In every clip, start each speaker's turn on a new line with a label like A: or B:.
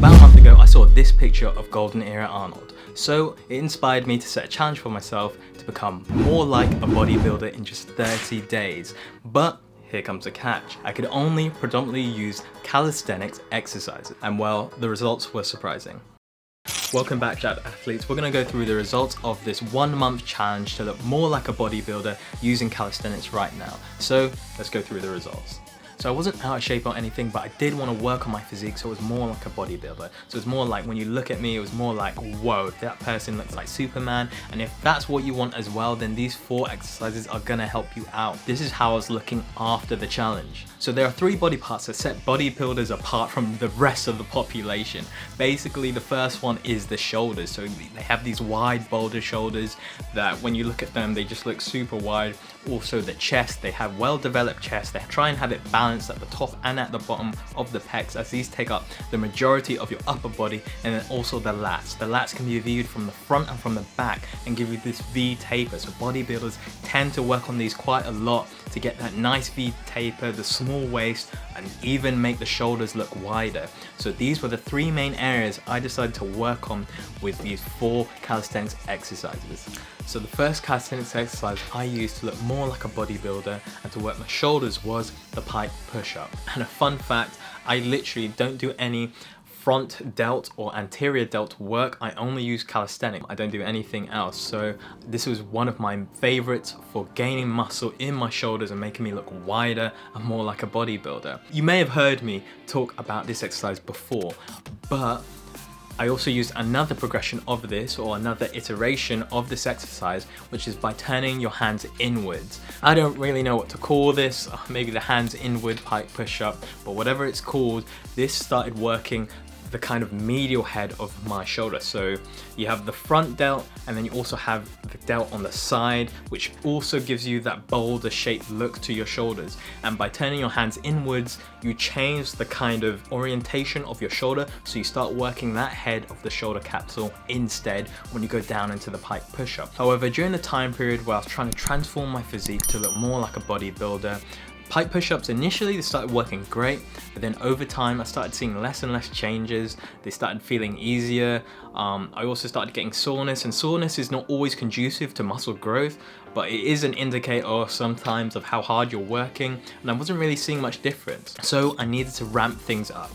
A: About a month ago, I saw this picture of golden era Arnold. So it inspired me to set a challenge for myself to become more like a bodybuilder in just 30 days. But here comes the catch. I could only predominantly use calisthenics exercises, and well, the results were surprising. Welcome back, Jacked Athletes. We're going to go through the results of this 1 month challenge to look more like a bodybuilder using calisthenics right now. So let's go through the results. So I wasn't out of shape or anything, but I did want to work on my physique, so it was more like a bodybuilder. So it's more like when you look at me, it was more like, whoa, that person looks like Superman. And if that's what you want as well, then these 4 exercises are gonna help you out. This is how I was looking after the challenge. So there are 3 body parts that set bodybuilders apart from the rest of the population. Basically, the first one is the shoulders. So they have these wide boulder shoulders that when you look at them, they just look super wide. Also the chest, they have well-developed chest. They try and have it balanced at the top and at the bottom of the pecs, as these take up the majority of your upper body. And then also the lats. The lats can be viewed from the front and from the back and give you this V taper. So bodybuilders tend to work on these quite a lot to get that nice V taper, the small waist, and even make the shoulders look wider. So these were the 3 main areas I decided to work on with these 4 calisthenics exercises. So the first calisthenics exercise I used to look more like a bodybuilder and to work my shoulders was the pike push-up. And a fun fact, I literally don't do any front delt or anterior delt work. I only use calisthenics. I don't do anything else. So this was one of my favorites for gaining muscle in my shoulders and making me look wider and more like a bodybuilder. You may have heard me talk about this exercise before, but I also used another progression of this, or another iteration of this exercise, which is by turning your hands inwards. I don't really know what to call this, maybe the hands inward pike push-up, but whatever it's called, this started working the kind of medial head of my shoulder. So you have the front delt, and then you also have the delt on the side, which also gives you that boulder shaped look to your shoulders. And by turning your hands inwards, you change the kind of orientation of your shoulder, so you start working that head of the shoulder capsule instead when you go down into the pike push-up. However, during the time period where I was trying to transform my physique to look more like a bodybuilder, pike push-ups initially, they started working great, but then over time I started seeing less and less changes. They started feeling easier. I also started getting soreness, and soreness is not always conducive to muscle growth, but it is an indicator sometimes of how hard you're working, and I wasn't really seeing much difference. So I needed to ramp things up.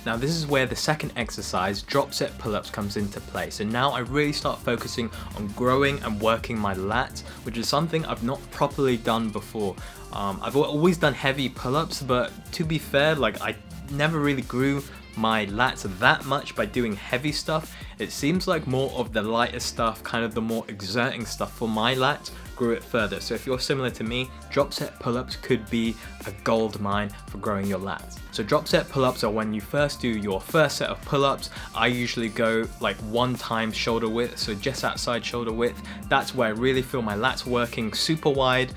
A: Now this is where the second exercise, drop set pull-ups, comes into play. So now I really start focusing on growing and working my lats, which is something I've not properly done before. I've always done heavy pull-ups, but to be fair, like I never really grew my lats that much by doing heavy stuff. It seems like more of the lighter stuff, kind of the more exerting stuff for my lats, grew it further. So if you're similar to me, drop set pull-ups could be a gold mine for growing your lats. So drop set pull-ups are when you first do your first set of pull-ups. I usually go like 1 time shoulder width, so just outside shoulder width. That's where I really feel my lats working super wide.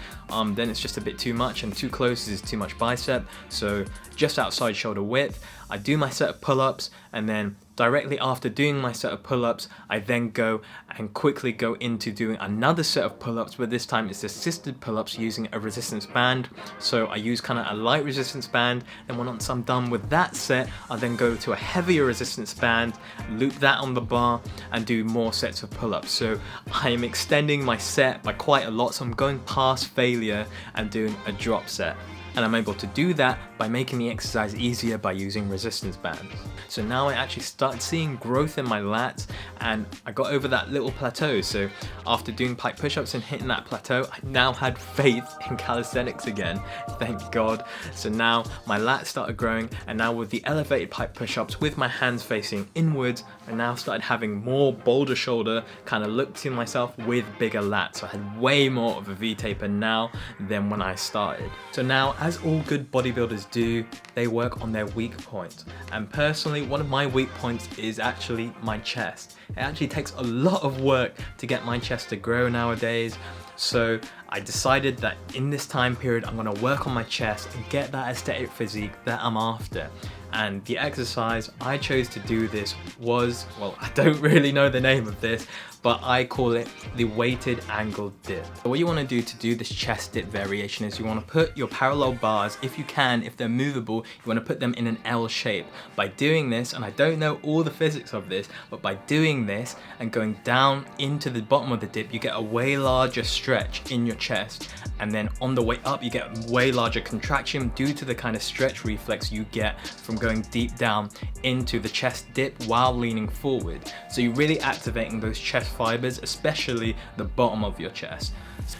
A: Then it's just a bit too much, and too close is too much bicep. So just outside shoulder width, I do my set of pull-ups, and then directly after doing my set of pull-ups, I then go and quickly go into doing another set of pull-ups, but this time it's assisted pull-ups using a resistance band. So I use kind of a light resistance band, and once I'm done with that set, I then go to a heavier resistance band, loop that on the bar, and do more sets of pull-ups. So I am extending my set by quite a lot, so I'm going past failure and doing a drop set. And I'm able to do that by making the exercise easier by using resistance bands. So now I actually started seeing growth in my lats, and I got over that little plateau. So after doing pike push-ups and hitting that plateau, I now had faith in calisthenics again, thank God. So now my lats started growing, and now with the elevated pike push-ups with my hands facing inwards, I now started having more boulder shoulder kind of look to myself with bigger lats. So I had way more of a V taper now than when I started. So now, as all good bodybuilders do, they work on their weak point. And personally, one of my weak points is actually my chest. It actually takes a lot of work to get my chest to grow nowadays. So I decided that in this time period, I'm gonna work on my chest and get that aesthetic physique that I'm after. And the exercise I chose to do this was, well, I don't really know the name of this, but I call it the weighted angle dip. So what you want to do to do this chest dip variation is you want to put your parallel bars, if you can, if they're movable, you want to put them in an L shape. By doing this, and I don't know all the physics of this, but by doing this and going down into the bottom of the dip, you get a way larger stretch in your chest. And then on the way up, you get way larger contraction due to the kind of stretch reflex you get from going deep down into the chest dip while leaning forward. So you're really activating those chest fibers, especially the bottom of your chest.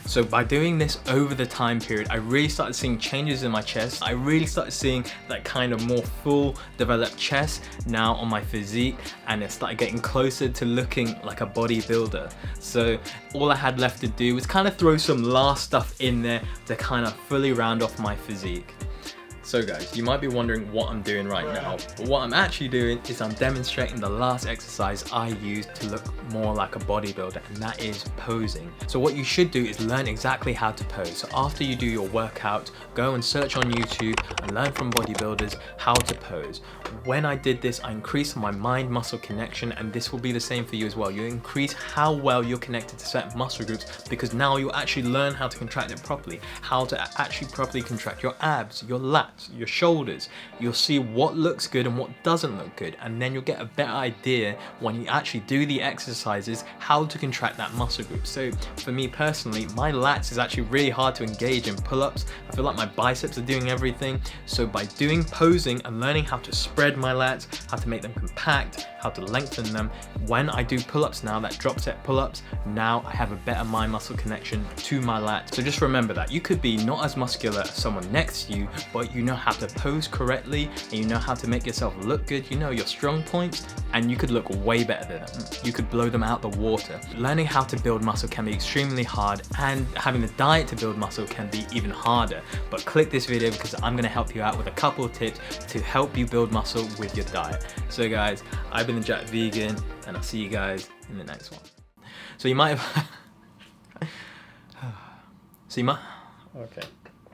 A: So by doing this over the time period, I really started seeing changes in my chest. I really started seeing that kind of more full developed chest now on my physique, and it started getting closer to looking like a bodybuilder. So all I had left to do was kind of throw some last stuff in there to kind of fully round off my physique. So guys, you might be wondering what I'm doing right now, but what I'm actually doing is I'm demonstrating the last exercise I used to look more like a bodybuilder, and that is posing. So what you should do is learn exactly how to pose. So after you do your workout, go and search on YouTube and learn from bodybuilders how to pose. When I did this, I increased my mind-muscle connection, and this will be the same for you as well. You increase how well you're connected to certain muscle groups, because now you'll actually learn how to contract it properly, how to actually properly contract your abs, your lats, your shoulders. You'll see what looks good and what doesn't look good, and then you'll get a better idea when you actually do the exercises how to contract that muscle group. So for me personally, my lats is actually really hard to engage in pull-ups. I feel like my biceps are doing everything. So by doing posing and learning how to spread my lats, how to make them compact, how to lengthen them, when I do pull-ups now, that drop set pull-ups, now I have a better mind muscle connection to my lats. So just remember that you could be not as muscular as someone next to you, but you know how to pose correctly, and you know how to make yourself look good, you know your strong points, and you could look way better than them. You could blow them out the water. Learning how to build muscle can be extremely hard, and having the diet to build muscle can be even harder. But click this video because I'm going to help you out with a couple of tips to help you build muscle with your diet. So guys, I've been the Jack Vegan, and I'll see you guys in the next one. So you might have okay.